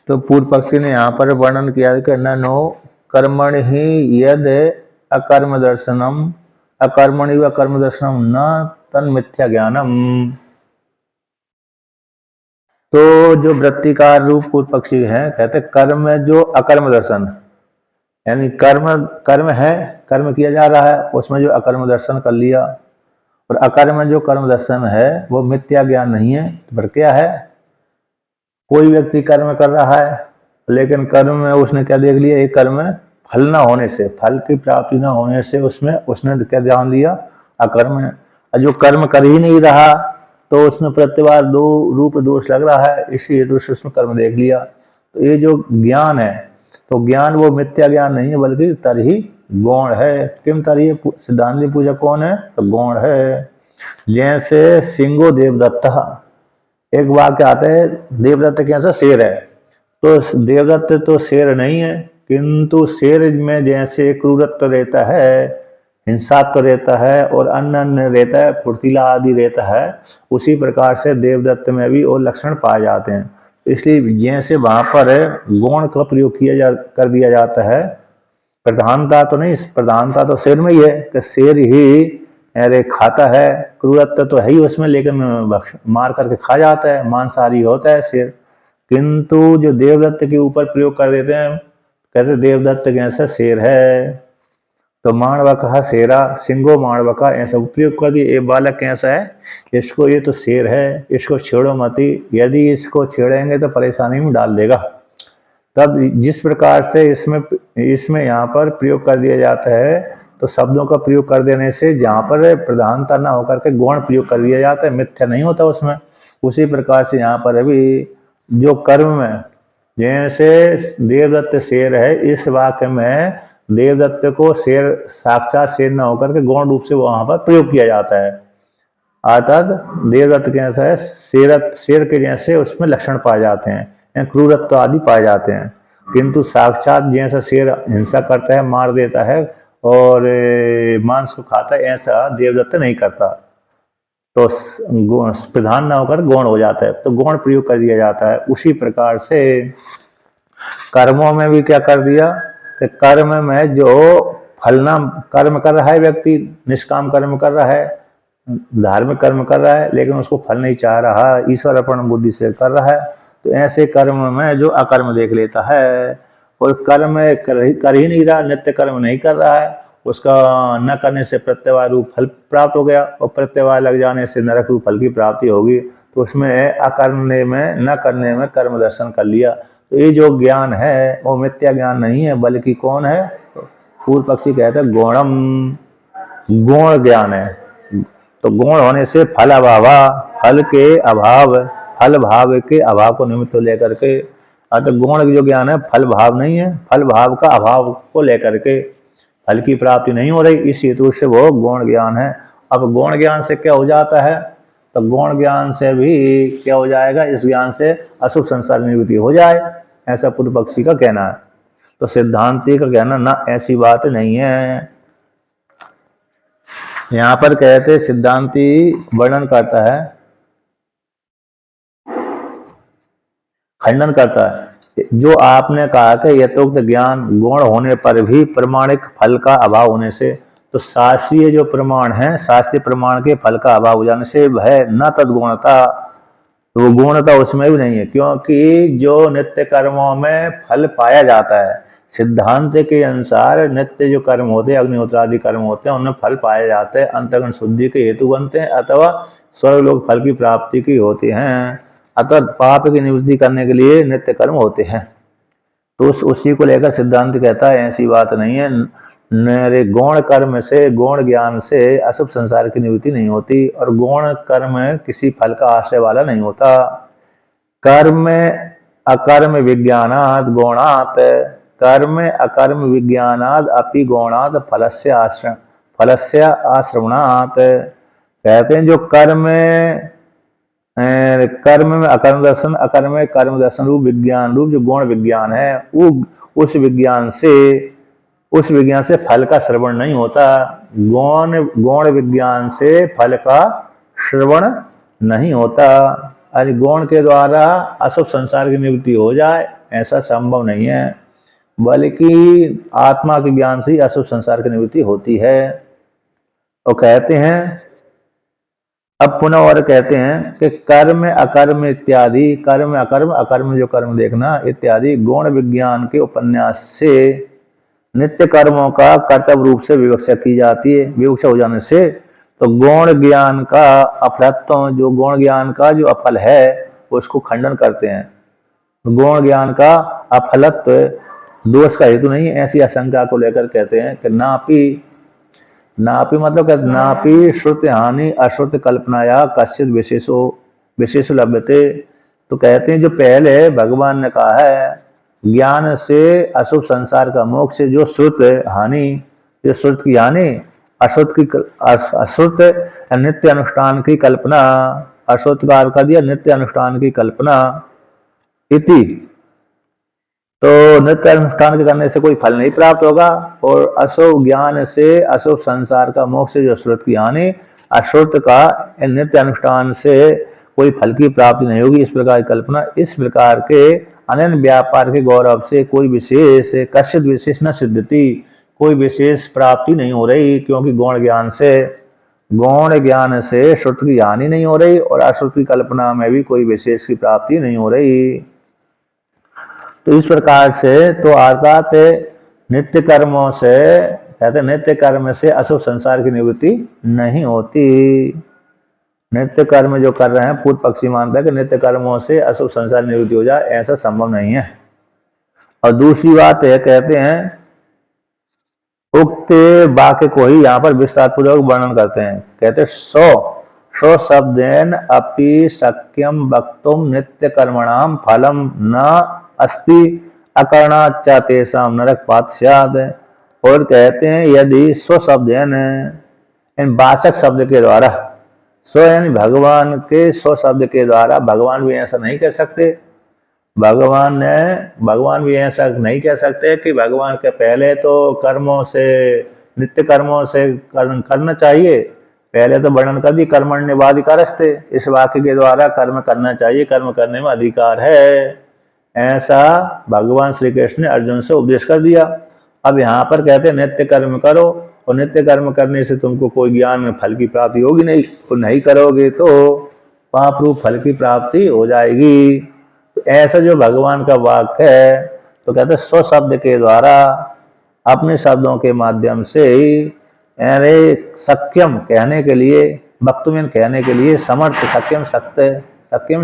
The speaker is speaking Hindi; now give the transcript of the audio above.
तो पूर्व पक्षी ने यहाँ पर वर्णन किया कि ननो कर्मण ही यद अकर्म दर्शनम अकर्मणि व कर्म दर्शनम न तन मिथ्या ज्ञानम। तो जो वृत्तिकार रूप पूर्व पक्षी है, कहते कर्म जो अकर्म दर्शन, यानी कर्म कर्म है, कर्म किया जा रहा है, उसमें जो अकर्म दर्शन कर लिया, और अकर्म जो कर्म दर्शन है वो मिथ्या ज्ञान नहीं है। पर क्या है, कोई व्यक्ति कर्म कर रहा है लेकिन कर्म में उसने क्या देख लिया, एक कर्म फल ना होने से, फल की प्राप्ति ना होने से उसमें उसने क्या ध्यान दिया, अकर्म है। और जो कर्म कर ही नहीं रहा तो उसमें प्रत्यवार दो रूप दोष लग रहा है, इसी हेतु से उसमें कर्म देख लिया। तो ये जो ज्ञान है, तो ज्ञान वो मिथ्या ज्ञान नहीं है बल्कि तरही गौण है। किम तरही, सिद्धांत पूजा कौन है, तो गौण है। जैसे सिंगो देवदत्त, एक वाक्य आता है देवदत्त कैसा शेर है, तो देवदत्त तो शेर नहीं है, किंतु शेर में जैसे क्रूरत्व रहता है, हिंसात्व रहता है और अन्य अन्य रहता है, फुर्तीला आदि रहता है, उसी प्रकार से देवदत्त में भी वो लक्षण पाए जाते हैं। इसलिए जैसे वहां पर गौण का प्रयोग कर दिया जाता है, प्रधानता तो नहीं, प्रधानता तो शेर में ही है कि शेर ही अरे खाता है, क्रूरत्व तो है ही उसमें, लेकिन मार करके खा जाता है, मांसाहारी होता है शेर। किंतु जो देवदत्त के ऊपर प्रयोग कर देते हैं, कहते देवदत्त कैसा शेर है, तो माणवका शेरा सिंगो माणवका, ऐसा उपयोग कर दिए। ये बालक कैसा है, इसको ये तो शेर है, इसको छेड़ो मती, यदि इसको छेड़ेंगे तो परेशानी में डाल देगा। तब जिस प्रकार से इसमें यहाँ पर प्रयोग कर दिया जाता है, तो शब्दों का प्रयोग कर देने से जहाँ पर प्रधानता ना होकर के गौण प्रयोग कर दिया जाता है, मिथ्या नहीं होता उसमें। उसी प्रकार से यहाँ पर अभी जो कर्म में जैसे देवदत्त शेर है, इस वाक्य में देवदत्त को शेर साक्षात शेर न होकर के गौण रूप से वहां पर प्रयोग किया जाता है। अर्थात देवदत्त कैसा है, शेर के जैसे उसमें लक्षण पाए जाते हैं, क्रूरत्व आदि पाए जाते हैं, किंतु साक्षात जैसा शेर हिंसा करता है, मार देता है और मांस को खाता है, ऐसा देवदत्त नहीं करता। तो प्रधान न होकर गौण हो जाता है, तो गौण प्रयोग कर दिया जाता है। उसी प्रकार से कर्मों में भी क्या कर दिया कि कर्म में जो फलना कर्म कर रहा है व्यक्ति, निष्काम कर्म कर रहा है, धार्मिक कर्म कर रहा है, लेकिन उसको फल नहीं चाह रहा, ईश्वर अर्पण बुद्धि से कर रहा है, तो ऐसे कर्म में जो अकर्म देख लेता है, और कर्म कर ही नहीं रहा, नित्य कर्म नहीं कर रहा है, उसका न करने से प्रत्यवाय रूप फल प्राप्त हो गया, और प्रत्यवाय लग जाने से नरक रूप फल की प्राप्ति होगी। तो उसमें अकर्मणे में न करने में कर्म दर्शन कर लिया। तो ये जो ज्ञान है वो मिथ्या ज्ञान नहीं है, बल्कि कौन है, पूर्व पक्षी कहते हैं गौणम, गौण ज्ञान है। तो गौण होने से फल अभाव, फल के अभाव, फल भाव के अभाव को निमित्त लेकर के, अतः गौण जो ज्ञान है फल भाव नहीं है, फल भाव का अभाव को लेकर के फल की प्राप्ति नहीं हो रही, इस हेतु से वो गौण ज्ञान है। अब गौण ज्ञान से क्या हो जाता है, तो गौण ज्ञान से भी क्या हो जाएगा, इस ज्ञान से अशुभ संसार निवृत्ति हो जाए, ऐसा पूर्व पक्षी का कहना है। तो सिद्धांति का कहना ना, ऐसी बात नहीं है। यहाँ पर कहते सिद्धांति वर्णन करता है, खंडन करता है, जो आपने कहा कि यथोक्त ज्ञान गौण होने पर भी प्रमाणिक फल का अभाव होने से, तो शास्त्रीय जो प्रमाण है, शास्त्रीय प्रमाण के फल का अभाव हो जाने से वह न तदगुणता, तो वो गुणता उसमें भी नहीं है, क्योंकि जो नित्य कर्मों में फल पाया जाता है, सिद्धांत के अनुसार नित्य जो कर्म होते हैं, अग्निहोत्र आदि कर्म होते हैं, उनमें फल पाए जाते हैं, अंतर्गण शुद्धि के हेतु बनते हैं, अथवा स्वर्गलोक फल की प्राप्ति की होते हैं, अथवा पाप की निवृत्ति करने के लिए नित्य कर्म होते हैं। तो उसी को लेकर सिद्धांत कहता है ऐसी बात नहीं है, मेरे गौण कर्म से, गौण ज्ञान से अशुभ संसार की निवृत्ति नहीं होती, और गौण कर्म किसी फल का आश्रय वाला नहीं होता। कर्म अकर्म विज्ञानाद गौणात, कर्म अकर्म विज्ञानाद अपि गौणात फलस्य आश्रवणात। कहते हैं जो कर्म कर्म में अकर्म दर्शन, अकर्म में कर्म दर्शन रूप विज्ञान रूप जो गौण विज्ञान है, वो उस विज्ञान से फल का श्रवण नहीं होता। गौण विज्ञान से फल का श्रवण नहीं होता। अरे गौण के द्वारा अशुभ संसार की निवृत्ति हो जाए, ऐसा संभव नहीं है, बल्कि आत्मा के ज्ञान से ही अशुभ संसार की निवृत्ति होती है। और कहते हैं, अब पुनः और कहते हैं कि कर्म अकर्म इत्यादि, कर्म अकर्म, अकर्म जो कर्म देखना इत्यादि गुण विज्ञान के उपन्यास से नित्य कर्मों का कर्तव्य रूप से विवक्षा की जाती है। विवक्षा हो जाने से तो गुण ज्ञान का अपलत्व, जो गुण ज्ञान का जो अफल है उसको खंडन करते हैं। गुण ज्ञान का अफलत्व दोष का हेतु नहीं, ऐसी आशंका को लेकर कहते हैं कि नापी, नापी मतलब नापी श्रुति हानि अश्रुति कल्पनाया कश्चित विशेषो लभ्यते। तो कहते हैं जो पहले भगवान ने कहा है ज्ञान से अशुभ संसार का मोक्ष, जो श्रुत हानि, जो श्रुत की हानि, अश्रुत नित्य अनुष्ठान की कल्पना, अश्रुत का अर्थ दिया नित्य अनुष्ठान की कल्पना इति, तो नित्य अनुष्ठान के करने से कोई फल नहीं प्राप्त होगा, और अशुभ ज्ञान से अशुभ संसार का मोक्ष जो श्रुत की हानि, अश्रुत का नित्य अनुष्ठान से कोई फल की प्राप्ति नहीं होगी, इस प्रकार की कल्पना। इस प्रकार के अनन्य व्यापार के गौरव से कोई विशेष कश्चित विशेष न सिद्धति, कोई विशेष प्राप्ति नहीं हो रही, क्योंकि गौण ज्ञान से श्रुत की हानि नहीं हो रही और अश्रुत की कल्पना में भी कोई विशेष की प्राप्ति नहीं हो रही। तो इस प्रकार से तो अर्थात नित्य कर्मों से, कहते नित्य कर्म से अशुभ संसार की निवृत्ति नहीं होती। नित्य कर्म जो कर रहे हैं, पूर्व पक्षी मानता है कि नित्य कर्मों से अशुभ संसार निवृत्ति हो जाए, ऐसा संभव नहीं है। और दूसरी बात है, कहते हैं उक्त वाक्य को ही यहाँ पर विस्तार पूर्वक वर्णन करते हैं। कहते सो शब्देन अपि शक्यम वक्तुम नित्य कर्मणाम फलम न अस्ति अकरणाच्च तेषाम नरकपात स्यात्। और कहते हैं यदि सो शब्देन, इन वाचक शब्द के द्वारा, सो यानी भगवान के सो शब्द के द्वारा, भगवान भी ऐसा नहीं कह सकते, भगवान भी ऐसा नहीं कह सकते कि भगवान के पहले तो कर्मों से, नित्य कर्मों से करना चाहिए, पहले तो वर्णन कर दी कर्मण्यवाधिकारस्ते, इस वाक्य के द्वारा कर्म करना चाहिए, कर्म करने में अधिकार है, ऐसा भगवान श्री कृष्ण ने अर्जुन से उपदेश कर दिया। अब यहाँ पर कहते हैं नित्य कर्म करो, और नित्य कर्म करने से तुमको कोई ज्ञान फल की प्राप्ति होगी नहीं, और नहीं करोगे तो पाप रूप फल की प्राप्ति हो जाएगी। तो ऐसा जो भगवान का वाक्य है, तो कहते हैं स्व शब्द के द्वारा, अपने शब्दों के माध्यम से अरे सत्यम कहने के लिए, वक्तुमेन कहने के लिए समर्थ, सत्यम सत्य, सत्यम